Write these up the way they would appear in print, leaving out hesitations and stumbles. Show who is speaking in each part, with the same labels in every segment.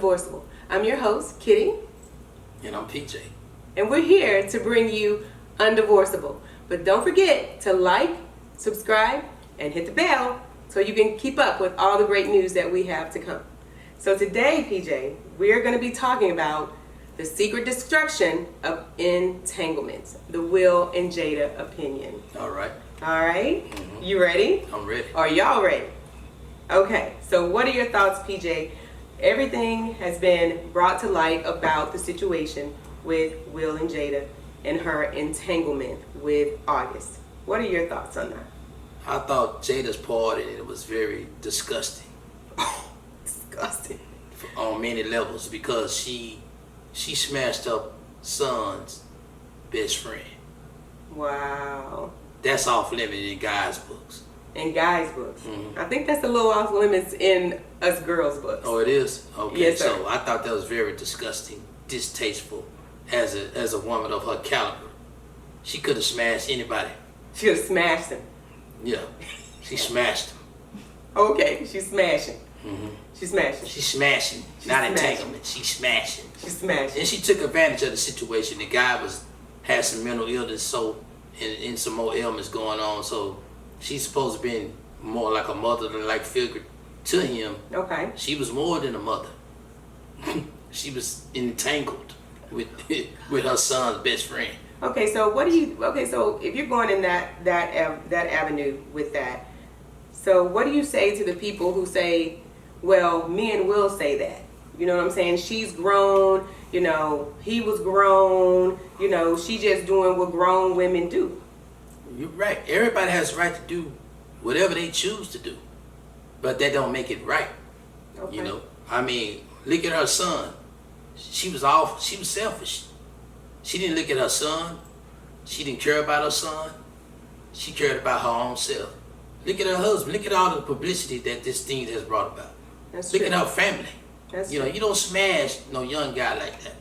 Speaker 1: UnDivorceable. I'm your host, Kitty.
Speaker 2: And I'm PJ.
Speaker 1: And we're here to bring you UnDivorceable. But don't forget to like, subscribe, and hit the bell so you can keep up with all the great news that we have to come. So today, PJ, we're going to be talking about the secret destruction of entanglements, the Will and Jada opinion.
Speaker 2: All right.
Speaker 1: All right? Mm-hmm. You ready?
Speaker 2: I'm ready.
Speaker 1: Are y'all ready? Okay, so what are your thoughts, PJ? Everything has been brought to light about the situation with Will and Jada and her entanglement with August. What are your thoughts on that?
Speaker 2: I thought Jada's part in it was very disgusting.
Speaker 1: Oh, disgusting.
Speaker 2: On many levels, because she smashed up son's best friend.
Speaker 1: Wow.
Speaker 2: That's off limits in guys' books.
Speaker 1: In guys' books.
Speaker 2: Mm-hmm.
Speaker 1: I think that's a little off limits in us girls' books.
Speaker 2: Oh, it is? Okay.
Speaker 1: Yes, sir.
Speaker 2: So I thought that was very disgusting, distasteful as a woman of her caliber. She could have smashed anybody.
Speaker 1: She could have smashed him.
Speaker 2: Yeah. She smashed him.
Speaker 1: Okay, she's smashing.
Speaker 2: Mm-hmm.
Speaker 1: She's smashing.
Speaker 2: She's smashing. Not entanglement. She's smashing.
Speaker 1: She's smashing.
Speaker 2: And she took advantage of the situation. The guy had some mental illness, and some more ailments going on. So she's supposed to be more like a mother-like figure to him.
Speaker 1: Okay.
Speaker 2: She was more than a mother. She was entangled with her son's best friend.
Speaker 1: Okay, so so if you're going in that avenue with that, so what do you say to the people who say, well, me and Will say that? You know what I'm saying? She's grown, he was grown, she just doing what grown women do.
Speaker 2: You're right. Everybody has the right to do whatever they choose to do. But that don't make it right.
Speaker 1: Okay.
Speaker 2: I mean, look at her son. She was selfish. She didn't look at her son. She didn't care about her son. She cared about her own self. Look at her husband. Look at all the publicity that this thing has brought about.
Speaker 1: That's
Speaker 2: look
Speaker 1: true.
Speaker 2: at her family.
Speaker 1: That's
Speaker 2: true. You don't smash no young guy like that.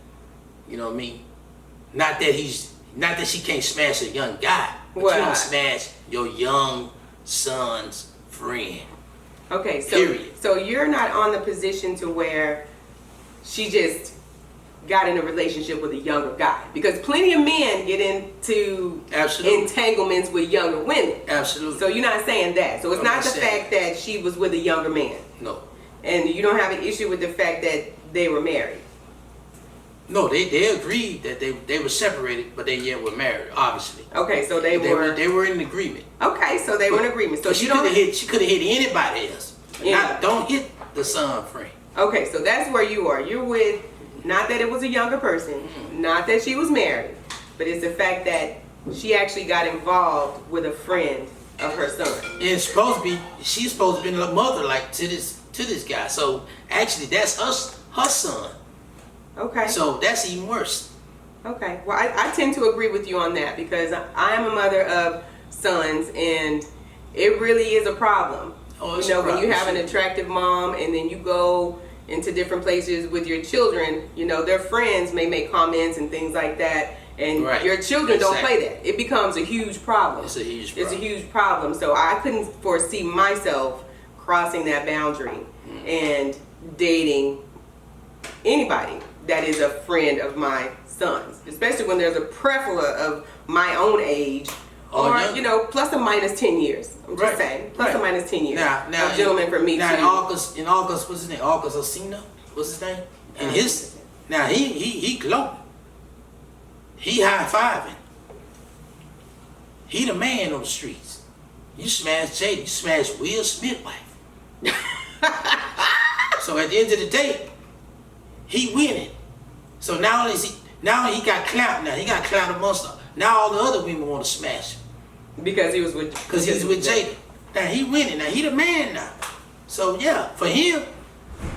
Speaker 2: You know what I mean? Not that she can't smash a young guy, but you don't smash your young son's friend.
Speaker 1: Okay,
Speaker 2: Period.
Speaker 1: So you're not on the position to where she just got in a relationship with a younger guy, because plenty of men get into entanglements with younger women.
Speaker 2: Absolutely.
Speaker 1: So you're not saying that. So it's not the fact that she was with a younger man.
Speaker 2: No.
Speaker 1: And you don't have an issue with the fact that they were married.
Speaker 2: No, they agreed that they were separated, but they yet were married, obviously.
Speaker 1: Okay, so they
Speaker 2: were in agreement.
Speaker 1: Okay, so they were in agreement. So
Speaker 2: she could have hit anybody else.
Speaker 1: Yeah.
Speaker 2: Don't hit the son friend.
Speaker 1: Okay, so that's where you are. You're with, not that it was a younger person, not that she was married, but it's the fact that she actually got involved with a friend of her son.
Speaker 2: And she's supposed to be a mother like to this guy. So actually that's her son.
Speaker 1: Okay.
Speaker 2: So that's even worse.
Speaker 1: Okay. Well, I tend to agree with you on that, because I am a mother of sons, and it really is a problem.
Speaker 2: Oh, it's
Speaker 1: when you have an attractive mom and then you go into different places with your children, their friends may make comments and things like that, and your children don't play that. It becomes a huge problem.
Speaker 2: It's a huge
Speaker 1: problem. So I couldn't foresee myself crossing that boundary and dating anybody that is a friend of my son's, especially when there's a plethora of my own age, or plus or minus 10 years. I'm just saying, plus or minus 10 years. Now, a gentleman for me.
Speaker 2: Now in August, what's his name? August Alsina, what's his name? And he glowing. He high-fiving. He the man on the streets. You smash Jada, you smash Will Smith's wife. So at the end of the day, he winning. So now he got clout now. He got clout amongst them. Now all the other women want to smash him.
Speaker 1: Because he's with
Speaker 2: Jada. Now he winning. Now he the man now. So yeah, for him,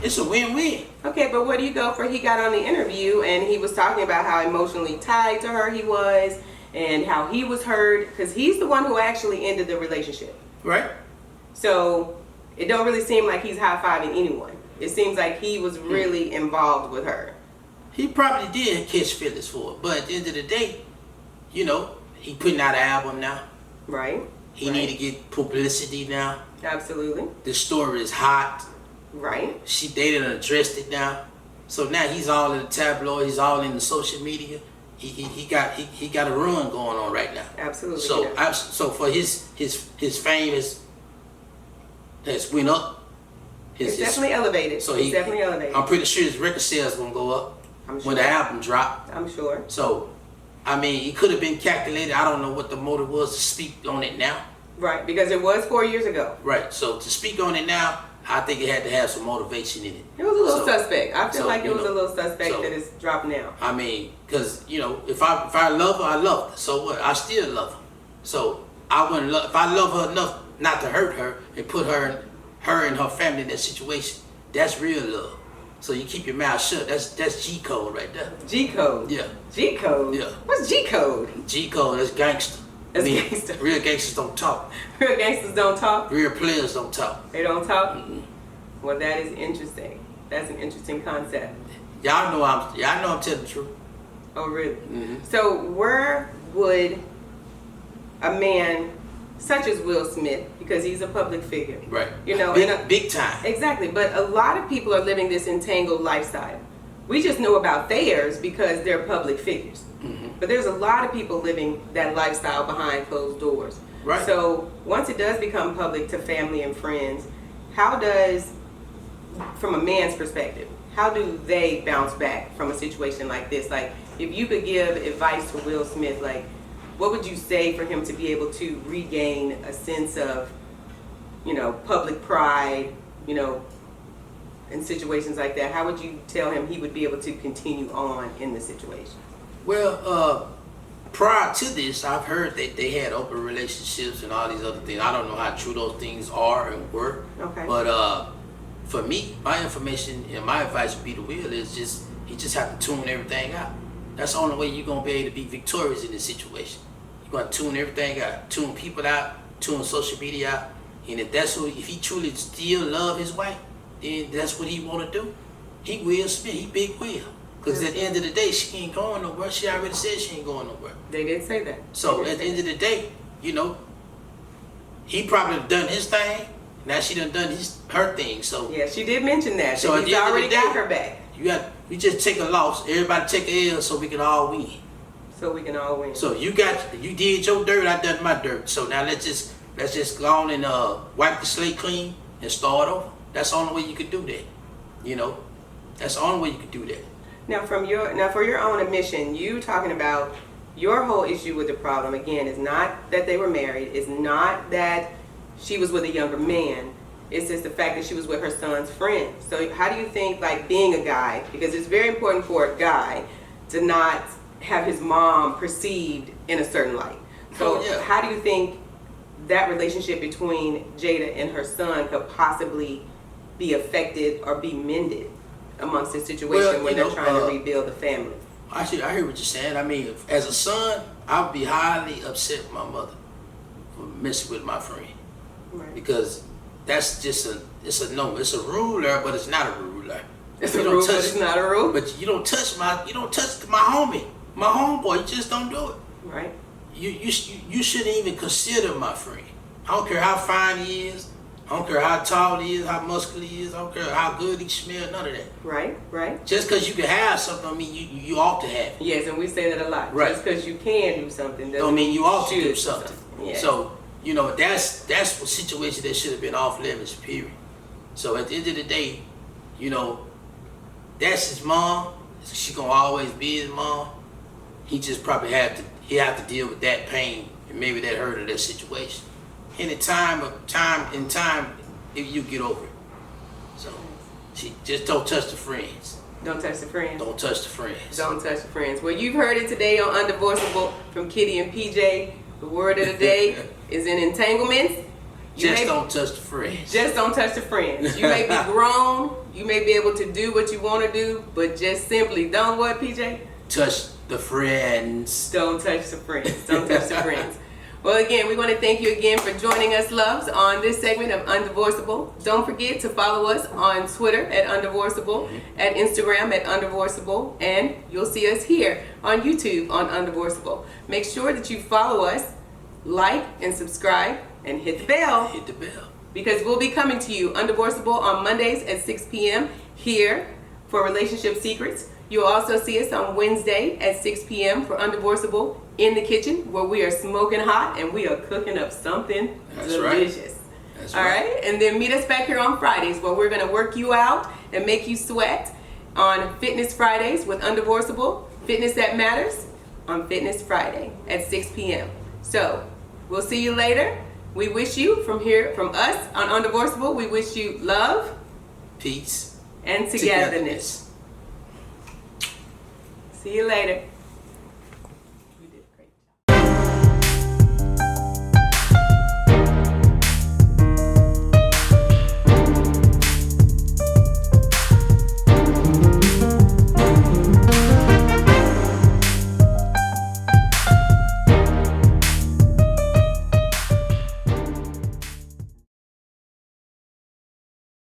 Speaker 2: it's a win-win.
Speaker 1: Okay, but where do you go for? He got on the interview and he was talking about how emotionally tied to her he was, and how he was hurt, because he's the one who actually ended the relationship.
Speaker 2: Right.
Speaker 1: So it don't really seem like he's high-fiving anyone. It seems like he was really involved with her.
Speaker 2: He probably did catch feelings for it, but at the end of the day, he putting out an album now.
Speaker 1: Right.
Speaker 2: He need to get publicity now.
Speaker 1: Absolutely.
Speaker 2: The story is hot.
Speaker 1: Right.
Speaker 2: They done addressed it now. So now he's all in the tabloid. He's all in the social media. He got a run going on right now.
Speaker 1: Absolutely.
Speaker 2: So so for his fame has went up.
Speaker 1: It's definitely elevated.
Speaker 2: So
Speaker 1: it's definitely elevated.
Speaker 2: I'm pretty sure his record sales gonna go up when the album drop.
Speaker 1: I'm sure.
Speaker 2: So, I mean, it could have been calculated. I don't know what the motive was to speak on it now.
Speaker 1: Right, because it was 4 years ago.
Speaker 2: Right. So to speak on it now, I think it had to have some motivation in it.
Speaker 1: It was a little suspect. I feel like it was a little suspect that it's dropped now.
Speaker 2: I mean, because if I love her, I love her. So what? I still love her. So I wouldn't if I love her enough not to hurt her and put her and her family in that situation. That's real love. So you keep your mouth shut. That's G code right there.
Speaker 1: G code.
Speaker 2: Yeah.
Speaker 1: G code.
Speaker 2: Yeah.
Speaker 1: What's G code?
Speaker 2: G code. That's gangster.
Speaker 1: That's gangster.
Speaker 2: Real gangsters don't talk.
Speaker 1: Real gangsters don't talk.
Speaker 2: Real players don't talk.
Speaker 1: They don't talk.
Speaker 2: Mm-mm.
Speaker 1: Well, that is interesting. That's an interesting concept.
Speaker 2: Y'all know I'm telling the truth.
Speaker 1: Oh, really?
Speaker 2: Mm-hmm.
Speaker 1: So where would a man such as Will Smith, because he's a public figure,
Speaker 2: Right.
Speaker 1: Big
Speaker 2: time.
Speaker 1: Exactly. But a lot of people are living this entangled lifestyle. We just know about theirs because they're public figures.
Speaker 2: Mm-hmm.
Speaker 1: But there's a lot of people living that lifestyle behind closed doors.
Speaker 2: Right.
Speaker 1: So once it does become public to family and friends, how does, from a man's perspective, how do they bounce back from a situation like this? Like, if you could give advice to Will Smith, like, what would you say for him to be able to regain a sense of, public pride, in situations like that? How would you tell him he would be able to continue on in the situation?
Speaker 2: Well, prior to this, I've heard that they had open relationships and all these other things. I don't know how true those things are and were.
Speaker 1: Okay.
Speaker 2: But for me, my information and my advice would be to Will is you just have to tune everything out. That's the only way you're gonna be able to be victorious in this situation. You're gonna tune everything out, tune people out, tune social media out. And if he truly still love his wife, then that's what he wanna do. He Will Smith, he big Will. Because at the end of the day, she ain't going nowhere. She already said she ain't going nowhere.
Speaker 1: They did say that.
Speaker 2: So at the end of the day, he probably done his thing. Now she done her thing. So
Speaker 1: yeah, she did mention that.
Speaker 2: So
Speaker 1: he's already got her back.
Speaker 2: We just take a loss. Everybody take a L so we can all win.
Speaker 1: So we can all win.
Speaker 2: So you did your dirt, I done my dirt. So now let's just go on and wipe the slate clean and start over. That's the only way you could do that. That's the only way you could do that.
Speaker 1: Now, for your own admission, you talking about your whole issue with the problem again is not that they were married. It's not that she was with a younger man. It's just the fact that she was with her son's friend. So how do you think, like, being a guy, because it's very important for a guy to not have his mom perceived in a certain light. So how do you think that relationship between Jada and her son could possibly be affected or be mended amongst this situation when they're trying to rebuild the family?
Speaker 2: Actually, I hear what you're saying. I mean, as a son, I would be highly upset with my mother for messing with my friend.
Speaker 1: Right.
Speaker 2: Because that's just it's a rule there, but it's not a rule there.
Speaker 1: It's a rule, but it's not a rule.
Speaker 2: But you don't touch my homie, my homeboy. You just don't do it.
Speaker 1: Right.
Speaker 2: You shouldn't even consider my friend. I don't care how fine he is. I don't care how tall he is, how muscular he is. I don't care how good he smells. None of that.
Speaker 1: Right.
Speaker 2: Just because you can have something, don't mean you ought to have it.
Speaker 1: Yes, and we say that a lot.
Speaker 2: Right.
Speaker 1: Just because you can do something
Speaker 2: don't mean you ought to do
Speaker 1: should
Speaker 2: something.
Speaker 1: Yeah.
Speaker 2: So that's a situation that should have been off limits. Period. So at the end of the day, that's his mom. She gonna always be his mom. He just probably have to deal with that pain and maybe that hurt of that situation. In time, you get over it. So she just don't touch the friends.
Speaker 1: Don't touch the friends.
Speaker 2: Don't touch the friends.
Speaker 1: Don't touch the friends. Well, you've heard it today on UnDivorceable from Kitty and PJ. The word of the day is in entanglements.
Speaker 2: Don't touch the friends.
Speaker 1: Just don't touch the friends. You may be grown. You may be able to do what you want to do, but just simply don't what, PJ?
Speaker 2: Touch the friends.
Speaker 1: Don't touch the friends. Don't touch the friends. Well, again, we want to thank you again for joining us, loves, on this segment of UnDivorceable. Don't forget to follow us on Twitter at UnDivorceable, at Instagram at UnDivorceable, and you'll see us here on YouTube on UnDivorceable. Make sure that you follow us, like and subscribe, and hit the bell.
Speaker 2: Hit the bell.
Speaker 1: Because we'll be coming to you UnDivorceable on Mondays at 6 p.m. here for relationship secrets. You'll also see us on Wednesday at 6 p.m. for UnDivorceable in the kitchen, where we are smoking hot and we are cooking up something delicious.
Speaker 2: That's
Speaker 1: All right, and then meet us back here on Fridays, where we're gonna work you out and make you sweat on Fitness Fridays with UnDivorceable, Fitness That Matters on Fitness Friday at 6 p.m. So we'll see you later. We wish you from us on UnDivorceable, we wish you love,
Speaker 2: peace,
Speaker 1: and togetherness. See you later.